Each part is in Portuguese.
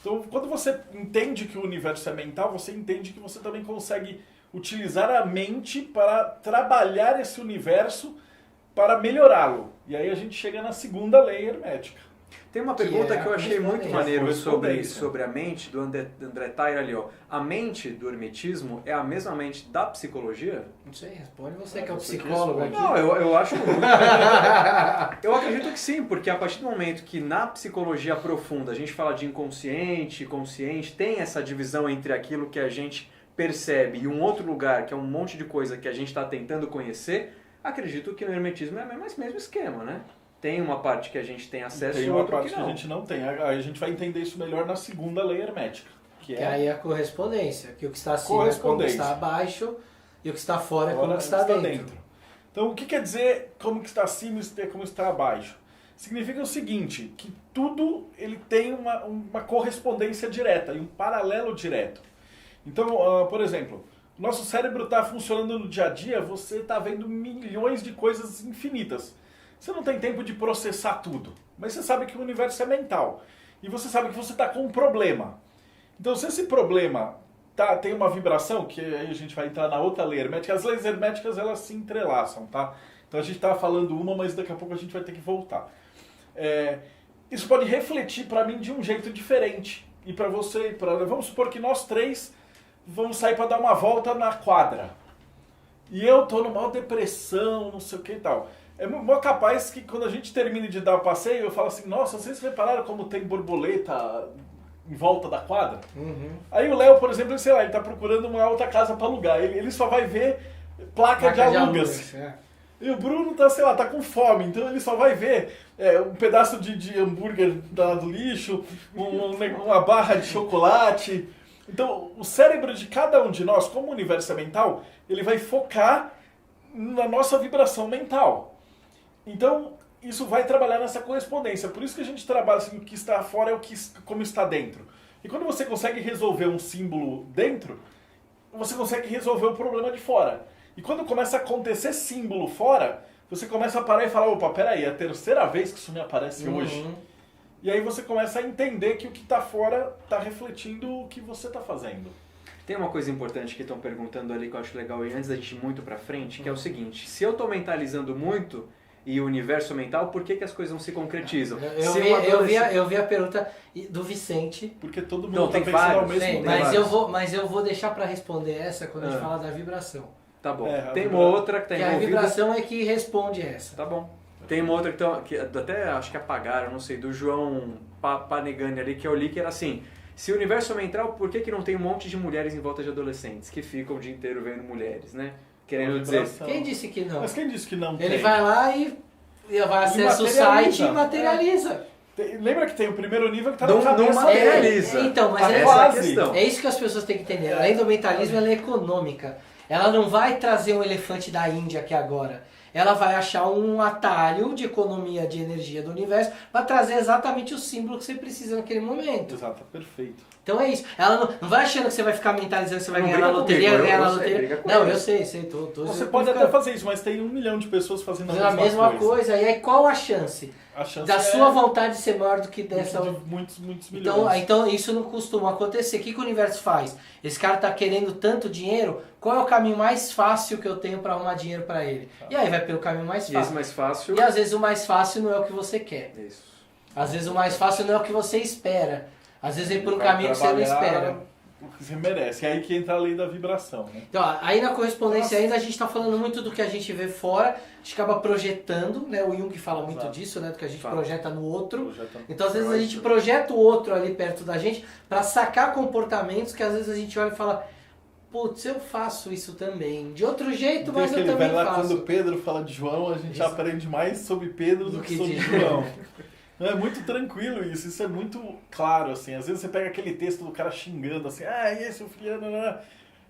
Então, quando você entende que o universo é mental, você entende que você também consegue utilizar a mente para trabalhar esse universo para melhorá-lo. E aí a gente chega na segunda lei hermética. Tem uma pergunta que eu achei muito maneiro correspondência. sobre a mente, do André Taira ali, ó. A mente do hermetismo é a mesma mente da psicologia? Não sei, responde você que é o psicólogo aqui. Não, eu acho muito. Eu acredito que sim, porque a partir do momento que na psicologia profunda a gente fala de inconsciente, consciente, tem essa divisão entre aquilo que a gente percebe e um outro lugar, que é um monte de coisa que a gente está tentando conhecer, acredito que no hermetismo é o mesmo esquema, né? Tem uma parte que a gente tem acesso Tem e uma outra parte que que não. a gente não tem. A gente vai entender isso melhor na segunda lei hermética. Que Que aí é a correspondência, que o que está acima é como Correspondência. está abaixo e o que está fora é como que está dentro. Então, o que quer dizer como que está acima e como está abaixo? Significa o seguinte, que tudo ele tem uma correspondência direta e um paralelo direto. Então, por exemplo, nosso cérebro está funcionando no dia a dia, você está vendo milhões de coisas infinitas. Você não tem tempo de processar tudo, mas você sabe que o universo é mental. E você sabe que você está com um problema. Então, se esse problema tem uma vibração, que aí a gente vai entrar na outra lei hermética, as leis herméticas elas se entrelaçam, tá? Então a gente está falando uma, mas daqui a pouco a gente vai ter que voltar. Isso pode refletir para mim de um jeito diferente. E para você, vamos supor que nós três vamos sair para dar uma volta na quadra. E eu tô numa depressão, não sei o que e tal. É muito capaz que quando a gente termine de dar o passeio, eu falo assim, nossa, vocês repararam como tem borboleta em volta da quadra? Uhum. Aí o Léo, por exemplo, sei lá, ele tá procurando uma outra casa para alugar. Ele só vai ver placa de alugas. E o Bruno tá, sei lá, tá com fome, então ele só vai ver um pedaço de hambúrguer do lixo, uma barra de chocolate. Então, o cérebro de cada um de nós, como o universo é mental, ele vai focar na nossa vibração mental. Então, isso vai trabalhar nessa correspondência. Por isso que a gente trabalha assim, o que está fora é como está dentro. E quando você consegue resolver um símbolo dentro, você consegue resolver o problema de fora. E quando começa a acontecer símbolo fora, você começa a parar e falar, opa, peraí, é a terceira vez que isso me aparece hoje. E aí você começa a entender que o que está fora está refletindo o que você está fazendo. Tem uma coisa importante que estão perguntando ali que eu acho legal, e antes da gente ir muito pra frente, que é o seguinte, se eu estou mentalizando muito e o universo mental, por que as coisas não se concretizam? Eu vi a pergunta do Vicente. Porque todo Não, mundo está tem pensando ao vários. mesmo Tem, tempo. mas eu vou deixar para responder essa quando a gente falar da vibração. Tá bom. É, Tem uma outra que está Que a envolvida. vibração é que responde essa. Tá bom. Tem uma outra que até acho que apagaram, não sei, do João Panegani ali, que eu li, que era assim, se o universo é mental, por que não tem um monte de mulheres em volta de adolescentes que ficam o dia inteiro vendo mulheres, né? Querendo dizer... Quem disse que não? Mas quem disse que não tem? Ele vai lá e vai acessa o site e materializa. Lembra que tem o primeiro nível que está Não na cabeça materializa. Então, mas Essa é a quase. questão. é isso que as pessoas têm que entender. Além do mentalismo, ela é econômica. Ela não vai trazer um elefante da Índia aqui agora. Ela vai achar um atalho de economia de energia do universo para trazer exatamente o símbolo que você precisa naquele momento. Exato, perfeito. Então é isso. Ela não vai achando que você vai ficar mentalizando que você vai Não ganhar na briga loteria, comigo, ganhar eu na sei, loteria. briga com Não, ele. eu sei. Você pode até fazer isso, mas tem 1 milhão de pessoas fazendo a mesma coisa. E aí qual a chance? A chance Da sua vontade ser maior do que dessa... de muitos milhões. Então isso não costuma acontecer. O que o universo faz? Esse cara tá querendo tanto dinheiro, qual é o caminho mais fácil que eu tenho para arrumar dinheiro para ele? E aí vai pelo caminho mais E esse fácil. mais fácil... E às vezes o mais fácil não é o que você quer. Isso. Às vezes o mais fácil não é o que você espera. Às vezes vem por um caminho que você não espera. O que você merece. É aí que entra a lei da vibração, né? Então, ó, aí na correspondência ainda a gente está falando muito do que a gente vê fora, a gente acaba projetando, né? O Jung fala muito Exato. disso, né? Do que a gente Fala. projeta no outro. Projeta- Então, às vezes a gente projeta o outro ali perto da gente para sacar comportamentos que às vezes a gente olha e fala, putz, eu faço isso também. De outro jeito, Tem mas eu aquele também velho lá, faço. quando Pedro fala de João, a gente Isso. aprende mais sobre Pedro do que sobre de João. É muito tranquilo isso é muito claro, assim. Às vezes você pega aquele texto do cara xingando, assim, e esse o filho...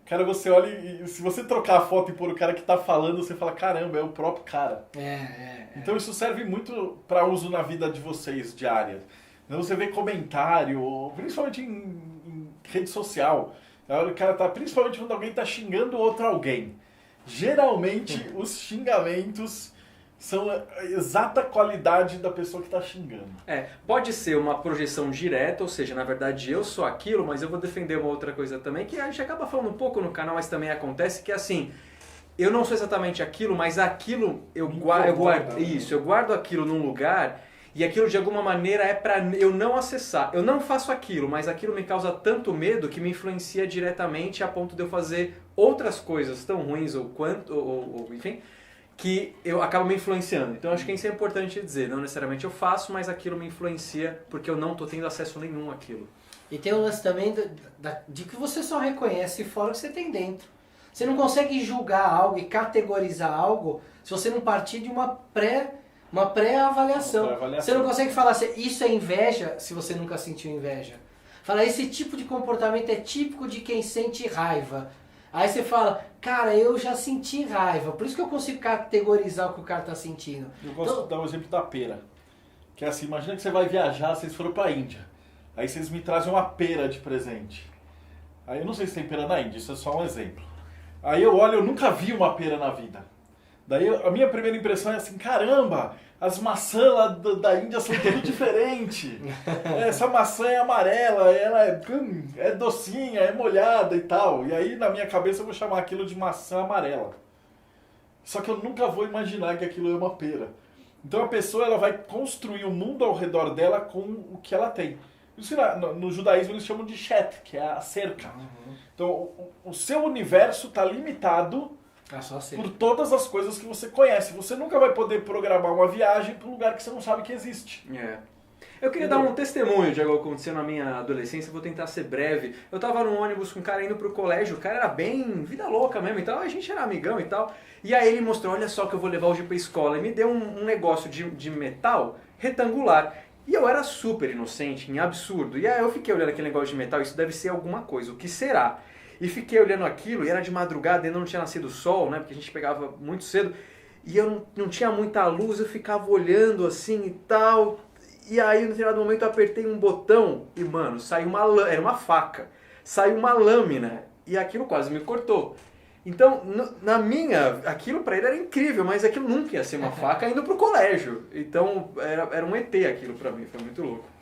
Cara, você olha e se você trocar a foto e pôr o cara que tá falando, você fala, caramba, é o próprio cara. Então isso serve muito para uso na vida de vocês, diária. Então você vê comentário, principalmente em rede social. O cara tá, principalmente quando alguém tá xingando outro alguém. Geralmente os xingamentos são a exata qualidade da pessoa que está xingando. Pode ser uma projeção direta, ou seja, na verdade eu sou aquilo, mas eu vou defender uma outra coisa também, que a gente acaba falando um pouco no canal, mas também acontece, que é assim, eu não sou exatamente aquilo, mas aquilo eu guardo aquilo num lugar e aquilo de alguma maneira é para eu não acessar. Eu não faço aquilo, mas aquilo me causa tanto medo que me influencia diretamente a ponto de eu fazer outras coisas tão ruins ou enfim, que eu acabo me influenciando. Então acho que isso é importante dizer, não necessariamente eu faço, mas aquilo me influencia porque eu não estou tendo acesso nenhum àquilo. E tem o lance também de que você só reconhece fora o que você tem dentro. Você não consegue julgar algo e categorizar algo se você não partir de uma pré-avaliação. Você não consegue falar assim, isso é inveja se você nunca sentiu inveja. Fala, esse tipo de comportamento é típico de quem sente raiva. Aí você fala, cara, eu já senti raiva, por isso que eu consigo categorizar o que o cara está sentindo. Eu gosto de dar o exemplo da pera. Que é assim, imagina que você vai viajar, vocês foram pra Índia. Aí vocês me trazem uma pera de presente. Aí eu não sei se tem pera na Índia, isso é só um exemplo. Aí eu olho, eu nunca vi uma pera na vida. Daí a minha primeira impressão é assim, caramba, as maçãs lá da Índia são tudo diferentes. Essa maçã é amarela, ela é docinha, é molhada e tal. E aí na minha cabeça eu vou chamar aquilo de maçã amarela. Só que eu nunca vou imaginar que aquilo é uma pera. Então a pessoa ela vai construir o mundo ao redor dela com o que ela tem. Isso no judaísmo eles chamam de shet, que é a cerca. Então o seu universo está limitado por todas as coisas que você conhece. Você nunca vai poder programar uma viagem para um lugar que você não sabe que existe. Eu queria dar um testemunho de algo que aconteceu na minha adolescência, vou tentar ser breve. Eu tava num ônibus com um cara indo pro colégio, o cara era bem vida louca mesmo e tal, a gente era amigão e tal. E aí ele mostrou, olha só que eu vou levar hoje pra escola, e me deu um negócio de metal retangular. E eu era super inocente, em absurdo. E aí eu fiquei olhando aquele negócio de metal, isso deve ser alguma coisa, o que será? E fiquei olhando aquilo, e era de madrugada, ainda não tinha nascido o sol, né, porque a gente pegava muito cedo. E eu não tinha muita luz, eu ficava olhando assim e tal. E aí, no determinado momento, eu apertei um botão e, mano, saiu era uma faca. Saiu uma lâmina e aquilo quase me cortou. Então, aquilo pra ele era incrível, mas aquilo nunca ia ser uma faca indo pro colégio. Então, era um ET aquilo pra mim, foi muito louco.